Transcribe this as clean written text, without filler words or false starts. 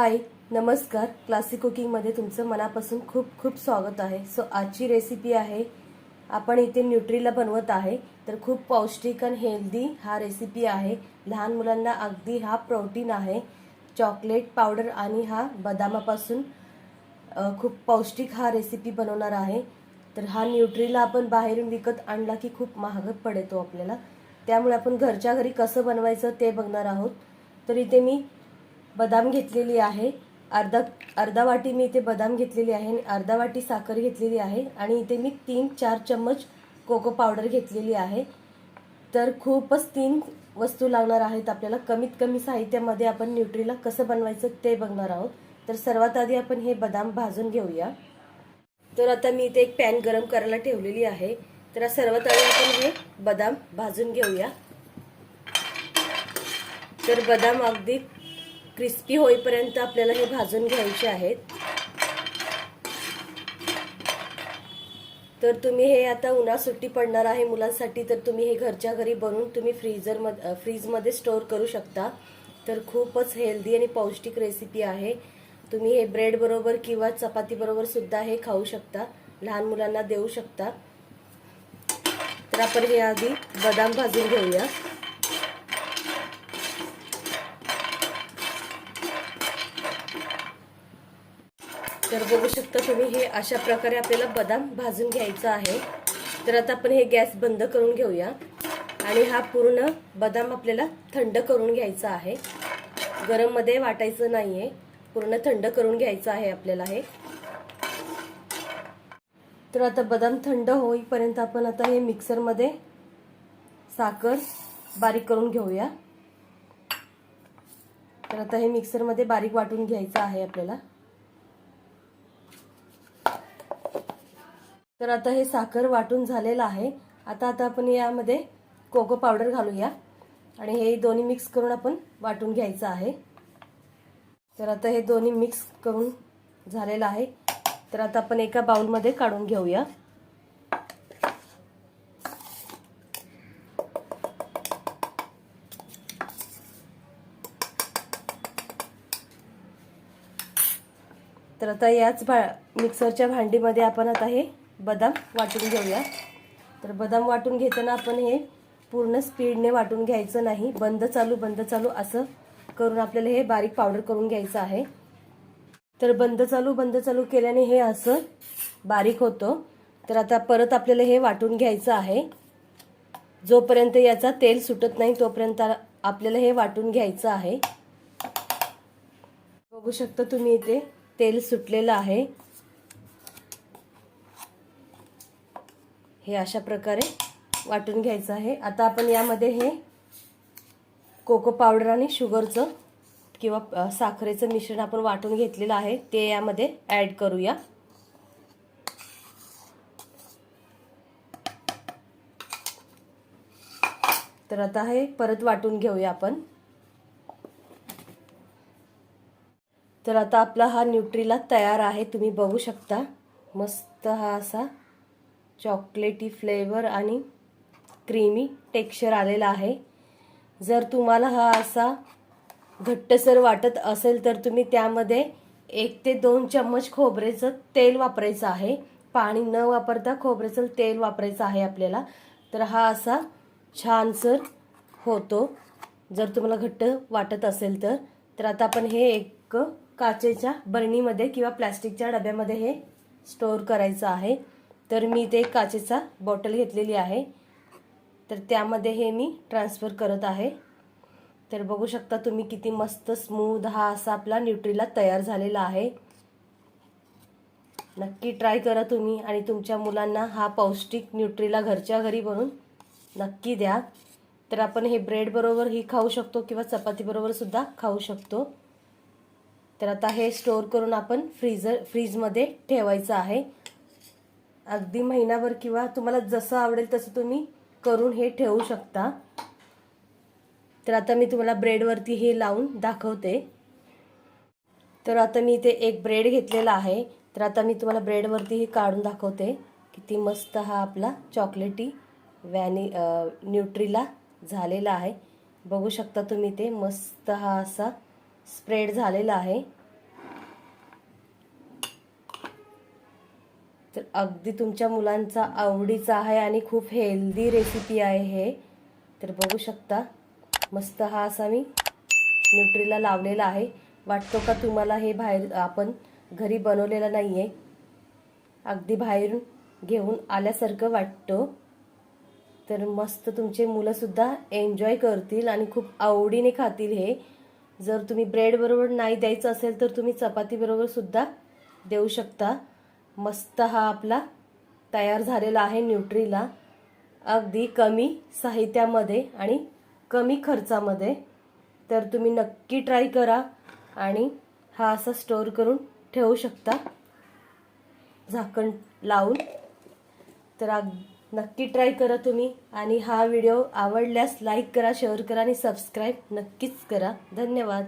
हाय नमस्कार क्लासिक कुकिंगमध्ये तुमचं मनापासून खूप खूप स्वागत आहे। सो आजची रेसिपी आहे, आपण इथे न्यूट्रेला बनवत आहे। तर खूप पौष्टिक आणि हेल्दी हा रेसिपी आहे। लहान मुलांना अगदी हा प्रोटीन आहे। चॉकलेट पावडर आणि हा बदामापासून खूप पौष्टिक हा रेसिपी बनवणार आहे। तर हा न्यूट्रेला आपण बाहेरून विकत आणला की खूप महाग पडतो आपल्याला, त्यामुळे आपण घरच्या घरी कसं बनवायचं ते बघणार आहोत। तर इथे मी बदाम घेतलेली आहे, अर्धा वाटी मी इथे बदाम घेतलेली आहे, अर्धा वाटी साखर घेतलेली आहे आणि इथे मी 3-4 चम्मच कोको पावडर घेतलेली आहे। तर खूपच 3 वस्तू लागणार आहेत आपल्याला। कमीत कमी साहित्यामध्ये आपण न्यूट्रेला कसं बनवायचं ते बघणार आहोत। तर सर्वात आधी आपण हे बदाम भाजून घेऊया। तर आता मी इथे एक पॅन गरम करायला ठेवलेली आहे। तर सर्वात आधी आपण हे बदाम भाजून घेऊया। तर बदाम अगदी क्रिस्पी होईपर्यंत आपल्याला हे भाजून घ्यायचे आहेत। तर तुम्ही हे आता उन्हाळ्यात सुट्टी पडणार आहे मुलांसाठी, तर तुम्ही हे घरच्या घरी बनवून तुम्ही फ्रीजमध्ये स्टोर करू शकता। तर खूपच हेल्दी आणि पौष्टिक रेसिपी आहे। तुम्ही हे ब्रेड बरोबर किंवा चपाती बरोबर सुद्धा हे खाऊ शकता, लहान मुलांना देऊ शकता। तर आपण हे आधी बदाम भाजून घेऊया। तर बघू शकता तुम्ही हे अशा प्रकारे आपल्याला बदाम भाजून घ्यायचा आहे। तर आता आपण हे गॅस बंद करून घेऊया आणि हा पूर्ण बदाम आपल्याला थंड करून घ्यायचा आहे। गरम मध्ये वाटायचं नाहीये, पूर्ण थंड करून घ्यायचं आहे आपल्याला हे। तर आता बदाम थंड होईपर्यंत आपण आता हे मिक्सर मध्ये साखर बारीक करून घेऊया। तर आता हे मिक्सर मध्ये बारीक वाटून घ्यायचं आहे आपल्याला। तर आता हे साखर वाटून झालेलं आहे। आता आपण यामध्ये कोको पावडर घालूया आणि हे दोन्ही मिक्स करून आपण वाटून घ्यायचं आहे। तर आता हे दोन्ही मिक्स करून झालेलं आहे। तर आता आपण एका बाउल मध्ये काढून घेऊया। तर आता याच मिक्सरच्या भांडीमध्ये आपण आता हे बदाम वाटून घेऊया। तर बदाम वाटून घेताना आपण हे पूर्ण स्पीडने वाटून घ्यायचं नाही, बंद चालू असं करून आपल्याला हे बारीक पावडर करून घ्यायचं आहे। तर बंद चालू केल्याने हे असं बारीक होतं। तर आता परत आपल्याला हे वाटून घ्यायचं आहे। जोपर्यंत याचा तेल सुटत नाही तोपर्यंत आपल्याला हे वाटून घ्यायचं आहे। बघू शकता तुम्ही इथे तेल सुटलेलं आहे। हे अशा प्रकारे वाटून घ्यायचं आहे। आता आपण यामध्ये हे कोको पावडर आणि शुगरचं किंवा साखरेचं मिश्रण आपण वाटून घेतलेलं आहे ते यामध्ये ऍड करूया। तर आता हे परत वाटून घेऊया आपण। तर आता आपला हा न्यूट्रेला तयार आहे। तुम्ही बघू शकता मस्त हा असा चॉकलेटी फ्लेवर आणि क्रीमी टेक्स्चर आलेला आहे। जर तुम्हाला हा असा घट्टसर वाटत असेल तर तुम्ही त्यामध्ये 1 ते 2 चम्मच खोबरेचं तेल वापरायचं आहे। पाणी न वापरता खोबरेचं तेल वापरायचं आहे आपल्याला। तर हा असा छानसर होतो जर तुम्हाला घट्ट वाटत असेल तर। तर आता आपण हे एक काचेच्या बरणीमध्ये किंवा प्लास्टिकच्या डब्यामध्ये हे स्टोर करायचं आहे। तर मी इथे काचेचा बॉटल घेतलेली आहे, तर त्यामध्ये हे मी ट्रान्सफर करत आहे। तर बघू शकता तुम्ही किती मस्त स्मूथ हा असा आपला न्यूट्रेला तयार झालेला आहे। नक्की ट्राय करा तुम्ही आणि तुमच्या मुलांना हा पौष्टिक न्यूट्रेला घरच्या घरी बनवून नक्की द्या। तर आपण हे ब्रेड बरोबर ही खाऊ शकतो किंवा चपाती बरोबर सुद्धा खाऊ शकतो। तर आता हे स्टोर करून आपण फ्रीजमध्ये ठेवायचं आहे अगदी महिनाभर, किंवा तुम्हाला जसं आवडेल तसं तुम्ही करून हे ठेवू शकता। तर आता मी तुम्हाला ब्रेडवरती हे लावून दाखवते। तर आता मी इथे एक ब्रेड घेतलेला आहे। तर आता मी तुम्हाला ब्रेडवरती हे काढून दाखवते। किती मस्त हा आपला चॉकलेटी न्यूट्रेला झालेला आहे। बघू शकता तुम्ही ते मस्त हा असा स्प्रेड झालेला आहे। अगदी तुमच्या मुलांचा आवडीचा आहे आणि खूप हेल्दी रेसिपी आहे हे. तर बघू शकता मस्त हा असा मी न्यूट्रिला लावलेला आहे. वाटतो का तुम्हाला हे बाहेर आपण घरी बनवलेलं नाही आहे, अगदी बाहेरून घेऊन आल्यासारखं वाटतं. तर मस्त तुमचे मुलंसुद्धा एन्जॉय करतील आणि खूप आवडीने खातील हे. जर तुम्ही ब्रेड बरोबर नाही द्यायचं असेल तर तुम्ही चपाती बरोबर सुद्धा देऊ शकता. मस्त हा आपला तयार झालेला आहे न्यूट्रिला, अगदी कमी साहित्यामध्ये आणि कमी खर्चामध्ये. तर तुम्ही नक्की ट्राय करा आणि हा असा स्टोअर करून ठेवू शकता झाकण लावून. तर नक्की ट्राय करा तुम्ही. आणि हा व्हिडिओ आवडल्यास लाईक करा, शेअर करा आणि सबस्क्राईब नक्कीच करा. धन्यवाद.